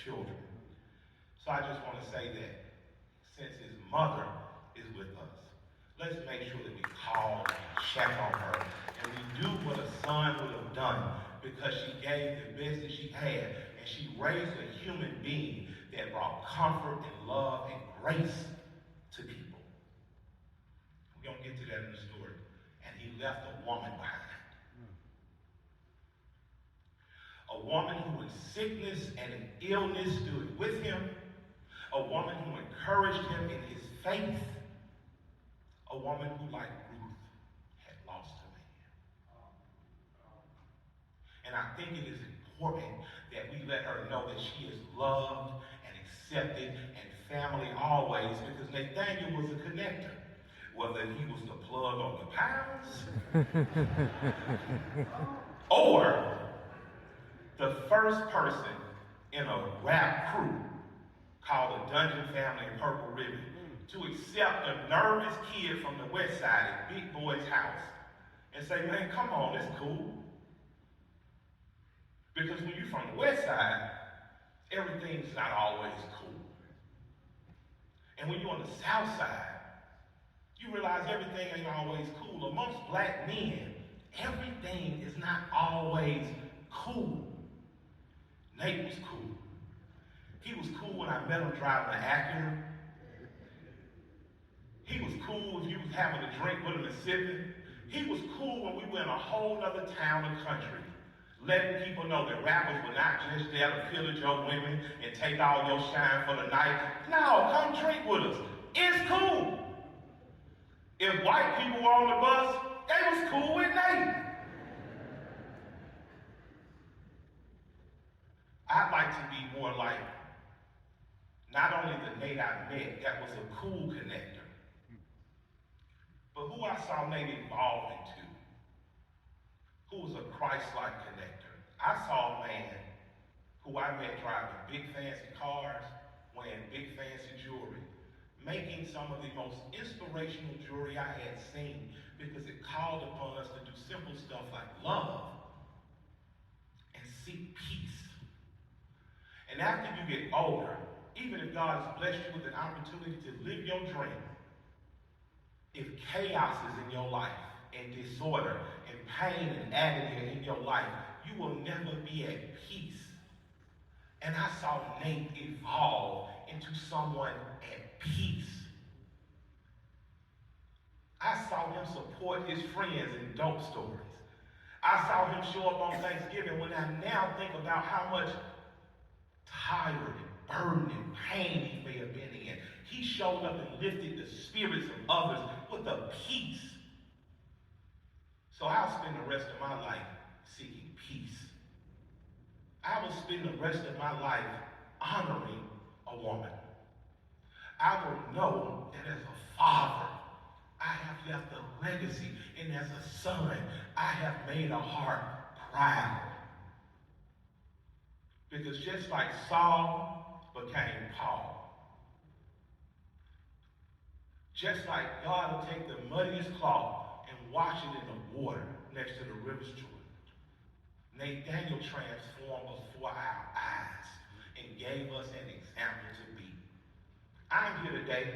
children. So I just want to say that since his mother is with us, let's make sure that we call and check on her, and we do what a son would have done, because she gave the best that she had, and she raised a human being that brought comfort and love and grace to people. We're going to get to that in the story. And he left a woman behind. A woman who in sickness and in illness stood with him. A woman who encouraged him in his faith. A woman who, like Ruth, had lost a man. And I think it is important that we let her know that she is loved and accepted and family always, because Nathaniel was a connector. Whether he was the plug on the pounds or the first person in a rap crew called the Dungeon Family and Purple Ribbon to accept a nervous kid from the west side at Big Boy's house and say, man, come on, it's cool. Because when you're from the west side, everything's not always cool. And when you're on the south side, you realize everything ain't always cool. Amongst black men, everything is not always cool. Nate was cool. He was cool when I met him driving an Acura. He was cool if you was having a drink with him and sipping. He was cool when we were in a whole other town and country, letting people know that rappers were not just there to pillage your women and take all your shine for the night. No, come drink with us. It's cool. If white people were on the bus, they was cool with Nate. I'd like to be more like not only the Nate I met that was a cool connector, but who I saw Nate evolve into, who was a Christ-like connector. I saw a man who I met driving big fancy cars, wearing big fancy jewelry, making some of the most inspirational jewelry I had seen, because it called upon us to do simple stuff like love and seek peace. And after you get older, even if God has blessed you with an opportunity to live your dream, if chaos is in your life, and disorder, and pain and agony in your life, you will never be at peace. And I saw Nate evolve into someone at peace. I saw him support his friends in dope stories. I saw him show up on Thanksgiving when I now think about how much tired and burdened and pain he may have been in. He showed up and lifted the spirits of others with a peace. So I'll spend the rest of my life seeking peace. I will spend the rest of my life honoring a woman. I will know that as a father, I have left a legacy, and as a son, I have made a heart proud. Because just like Saul became Paul, just like God will take the muddiest cloth and wash it in the water next to the river's Jordan, Nathaniel transformed us before our eyes and gave us an example to be. I'm here today,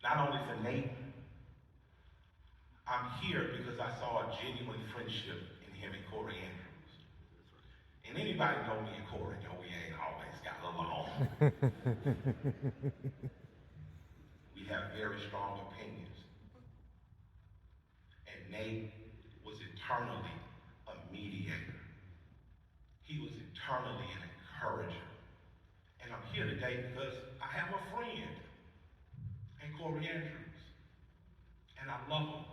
not only for Nate, I'm here because I saw a genuine friendship in him and Corey Andrews. And anybody know me and Corey know we ain't always got along. We have very strong opinions. And Nate was eternally a mediator. He was eternally an encourager. And I'm here today because I have a friend in Corey Andrews. And I love him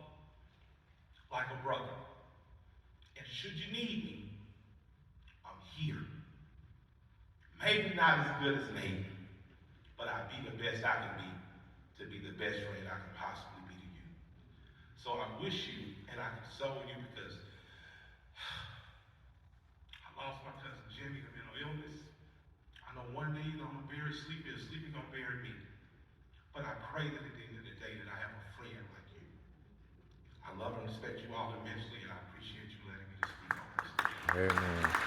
like a brother. And should you need me, I'm here. Maybe not as good as Nate, but I'll be the best I can be to be the best friend I can possibly be to you. So I wish you, and I console you, because I lost my cousin Jimmy to mental illness. I know one day I'm going to bury Sleepy, and Sleepy going to bury me. But I pray that at the end of the day that I have a friend like you. I love and respect you all immensely, and I appreciate you letting me to speak on this. Amen.